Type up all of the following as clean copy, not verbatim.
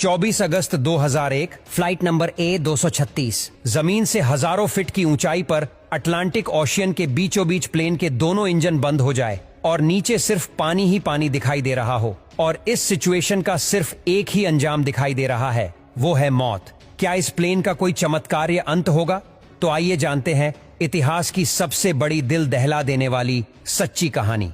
24 अगस्त 2001 flight number A236 जमीन से हजारों फीट की ऊंचाई पर अटलांटिक ओशियन के बीचों बीच प्लेन के दोनों इंजन बंद हो जाए और नीचे सिर्फ पानी ही पानी दिखाई दे रहा हो और इस सिचुएशन का सिर्फ एक ही अंजाम दिखाई दे रहा है, वो है मौत। क्या इस प्लेन का कोई चमत्कार या अंत होगा? तो आइए जानते हैं इतिहास की सबसे बड़ी दिल दहला देने वाली सच्ची कहानी।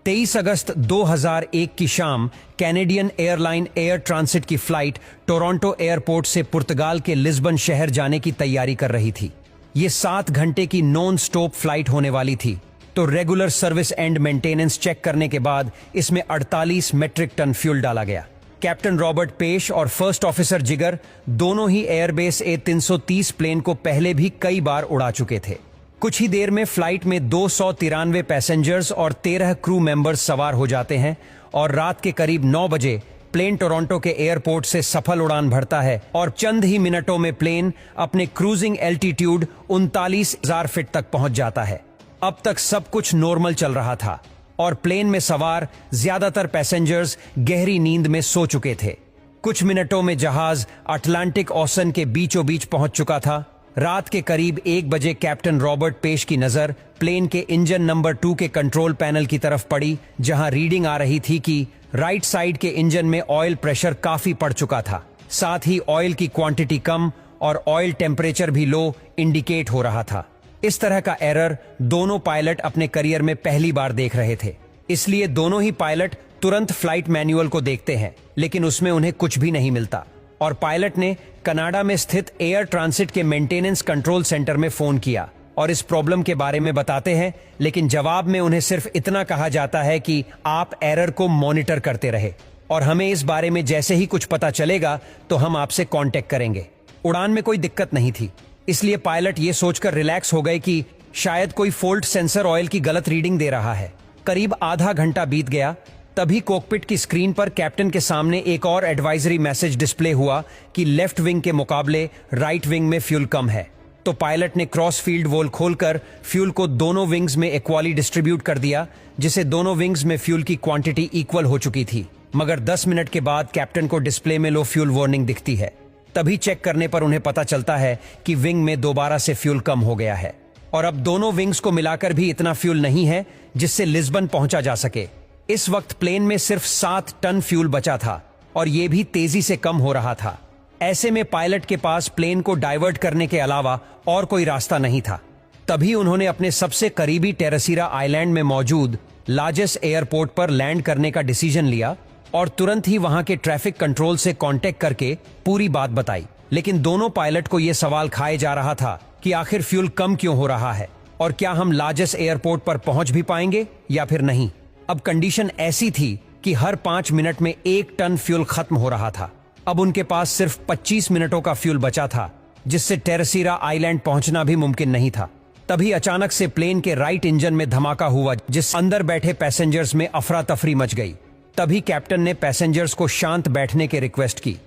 23 अगस्त 2001 की शाम कैनेडियन एयरलाइन एयर ट्रांसिट की फ्लाइट टोरंटो एयरपोर्ट से पुर्तगाल के लिस्बन शहर जाने की तैयारी कर रही थी। ये 7 घंटे की नॉन स्टॉप फ्लाइट होने वाली थी, तो regular service and maintenance check करने के बाद इसमें 48 मेट्रिक टन फ्यूल डाला गया। कैप्टन रॉबर्ट पेश और फर्स्ट ऑफिसर जिगर दोनों ही एयरबेस A330 प्लेन को पहले भी कई बार उड़ा चुके थे। कुछ ही देर में फ्लाइट में 293 पैसेंजर्स और 13 क्रू मेंबर्स सवार हो जाते हैं और रात के करीब 9 बजे प्लेन टोरंटो के एयरपोर्ट से सफल उड़ान भरता है और चंद ही मिनटों में प्लेन अपने क्रूजिंग एल्टीट्यूड 39,000 फीट तक पहुंच जाता है। अब तक सब कुछ नॉर्मल चल रहा था और प्लेन में सवार ज्यादातर पैसेंजर्स गहरी नींद में सो चुके थे। कुछ मिनटों में जहाज अटलांटिक ओशन के बीचों बीच पहुंच चुका था। रात के करीब 1 बजे कैप्टन रॉबर्ट पेश की नजर प्लेन के इंजन नंबर 2 के कंट्रोल पैनल की तरफ पड़ी, जहां रीडिंग आ रही थी कि राइट साइड के इंजन में ऑयल प्रेशर काफी पड़ चुका था। साथ ही ऑयल की क्वांटिटी कम और ऑयल टेम्परेचर भी लो इंडिकेट हो रहा था। इस तरह का एरर दोनों पायलट अपने करियर में पहली बार देख रहे थे, इसलिए दोनों ही पायलट तुरंत फ्लाइट मैनुअल को देखते हैं, लेकिन उसमें उन्हें कुछ भी नहीं मिलता और पायलट ने कनाडा में स्थित एयर ट्रांसिट के मेंटेनेंस कंट्रोल सेंटर में फोन किया और इस प्रॉब्लम के बारे में बताते हैं, लेकिन जवाब में उन्हें सिर्फ इतना कहा जाता है कि आप एरर को मॉनिटर करते रहे और हमें इस बारे में जैसे ही कुछ पता चलेगा तो हम आपसे कांटेक्ट करेंगे। उड़ान में कोई दिक्कत नहीं थी, इसलिए पायलट ये सोचकर रिलैक्स हो गए कि शायद कोई फोल्ट सेंसर ऑयल की गलत रीडिंग दे रहा है। करीब आधा घंटा बीत गया, तभी कॉकपिट की स्क्रीन पर कैप्टन के सामने एक और एडवाइजरी मैसेज डिस्प्ले हुआ कि लेफ्ट विंग के मुकाबले राइट विंग में फ्यूल कम है। तो पायलट ने क्रॉस फील्ड वॉल खोलकर फ्यूल को दोनों विंग्स में इक्वली डिस्ट्रीब्यूट कर दिया, जिसे दोनों विंग्स में फ्यूल की क्वांटिटी इक्वल हो चुकी थी। मगर 10 मिनट के बाद कैप्टन को डिस्प्ले में लो फ्यूल वार्निंग दिखती है। तभी चेक करने पर उन्हें पता चलता है कि विंग में दोबारा से फ्यूल कम हो गया है और अब दोनों विंग्स को मिलाकर भी इतना फ्यूल नहीं है जिससे लिस्बन पहुंचा जा सके। इस वक्त प्लेन में सिर्फ 7 टन फ्यूल बचा था और यह भी तेजी से कम हो रहा था। ऐसे में पायलट के पास प्लेन को डाइवर्ट करने के अलावा और कोई रास्ता नहीं था। तभी उन्होंने अपने सबसे करीबी टेरेसीरा आइलैंड में मौजूद लार्जेस्ट एयरपोर्ट पर लैंड करने का डिसीजन लिया और तुरंत ही वहां के ट्रैफिक कंट्रोल से कांटेक्ट करके पूरी बात बताई। लेकिन दोनों पायलट को यह सवाल खाए जा रहा था कि आखिर फ्यूल कम क्यों हो रहा है और क्या हम लार्जेस्ट एयरपोर्ट पर पहुंच भी पाएंगे या फिर नहीं। अब कंडीशन ऐसी थी कि हर 5 मिनट में 1 टन फ्यूल खत्म हो रहा था। अब उनके पास सिर्फ 25 मिनटों का फ्यूल बचा था, जिससे टेरेसीरा आइलैंड पहुंचना भी मुमकिन नहीं था। तभी अचानक से प्लेन के राइट इंजन में धमाका हुआ, जिस अंदर बैठे पैसेंजर्स में अफरा तफरी मच गई। तभी कैप्टन ने पैसेंजर्स को शांत बैठने की रिक्वेस्ट की।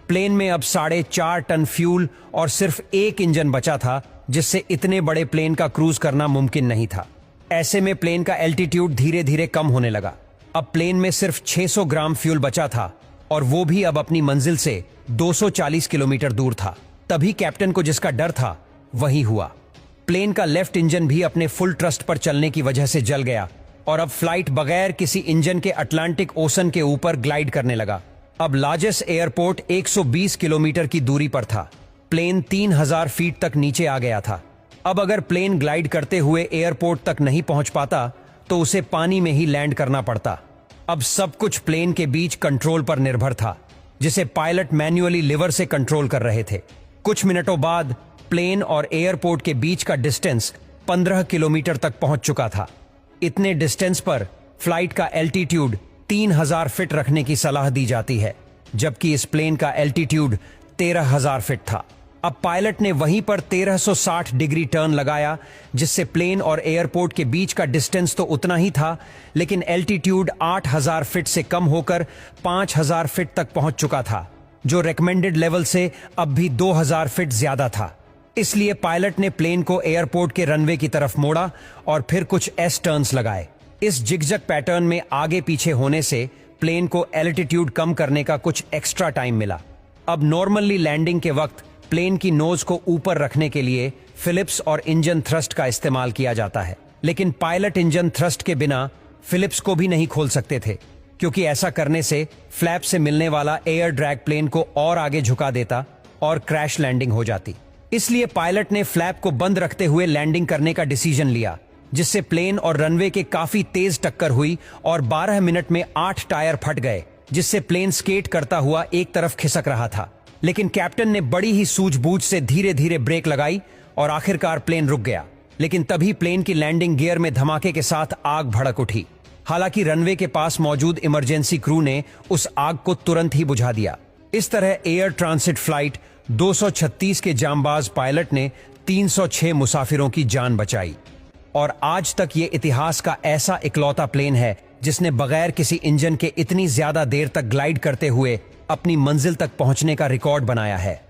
प्लेन में अब 4.5 टन फ्यूल और सिर्फ 1 इंजन बचा था, जिससे इतने बड़े प्लेन का क्रूज करना मुमकिन नहीं था। ऐसे में प्लेन का एल्टीट्यूड धीरे धीरे कम होने लगा। अब प्लेन में सिर्फ 600 ग्राम फ्यूल बचा था और वो भी अब अपनी मंजिल से 240 किलोमीटर दूर था। तभी कैप्टन को जिसका डर था वही हुआ। प्लेन का लेफ्ट इंजन भी अपने फुल ट्रस्ट पर चलने की वजह से जल गया और अब फ्लाइट बगैर किसी इंजन के अटलांटिक ओशन के ऊपर ग्लाइड करने लगा। अब लार्जेस्ट एयरपोर्ट 120 किलोमीटर की दूरी पर था। प्लेन 3000 फीट तक नीचे आ गया था। अब अगर प्लेन ग्लाइड करते हुए एयरपोर्ट तक नहीं पहुंच पाता तो उसे पानी में ही लैंड करना पड़ता। अब सब कुछ प्लेन के बीच कंट्रोल पर निर्भर था, जिसे पायलट मैन्युअली लिवर से कंट्रोल कर रहे थे। कुछ मिनटों बाद प्लेन और एयरपोर्ट के बीच का डिस्टेंस 15 किलोमीटर तक पहुंच चुका था। इतने डिस्टेंस पर फ्लाइट का एल्टीट्यूड 3000 फीट रखने की सलाह दी जाती है, जबकि इस प्लेन का एल्टीट्यूड 13000 फीट था। अब पायलट ने वहीं पर 1360 डिग्री टर्न लगाया, जिससे प्लेन और एयरपोर्ट के बीच का डिस्टेंस तो उतना ही था, लेकिन एल्टीट्यूड 8000 फीट से कम होकर 5000 फीट तक पहुंच चुका था, जो रेकमेंडेड लेवल से अब भी 2000 फीट ज्यादा था। इसलिए पायलट ने प्लेन को एयरपोर्ट के रनवे की तरफ मोड़ा और फिर कुछ एस टर्न्स लगाए। इस जिगजग पैटर्न में आगे पीछे होने से प्लेन को एल्टीट्यूड कम करने का कुछ एक्स्ट्रा टाइम मिला। अब नॉर्मली लैंडिंग के वक्त प्लेन की नोज को ऊपर रखने के लिए फिलिप्स और इंजन थ्रस्ट का इस्तेमाल किया जाता है, लेकिन पायलट इंजन थ्रस्ट के बिना फिलिप्स को भी नहीं खोल सकते थे, क्योंकि ऐसा करने से फ्लैप से मिलने वाला एयर ड्रैग प्लेन को और आगे झुका देता और क्रैश लैंडिंग हो जाती। इसलिए पायलट ने फ्लैप को बंद रखते हुए लैंडिंग करने का डिसीजन लिया, जिससे प्लेन और रनवे के काफी तेज टक्कर हुई और 12 मिनट में 8 टायर फट गए, जिससे प्लेन स्केट करता हुआ एक तरफ खिसक रहा था। लेकिन कैप्टन ने बड़ी ही सूझबूझ से धीरे धीरे ब्रेक लगाई और आखिरकार प्लेन रुक गया। लेकिन तभी प्लेन की लैंडिंग गियर में धमाके के साथ आग भड़क उठी। हालांकि रनवे के पास मौजूद इमरजेंसी क्रू ने उस आग को तुरंत ही बुझा दिया। इस तरह एयर ट्रांसिट फ्लाइट 236 के जांबाज पायलट ने 306 मुसाफिरों की जान बचाई और आज तक ये इतिहास का ऐसा इकलौता प्लेन है जिसने बगैर किसी इंजन के इतनी ज्यादा देर तक ग्लाइड करते हुए अपनी मंजिल तक पहुंचने का रिकॉर्ड बनाया है।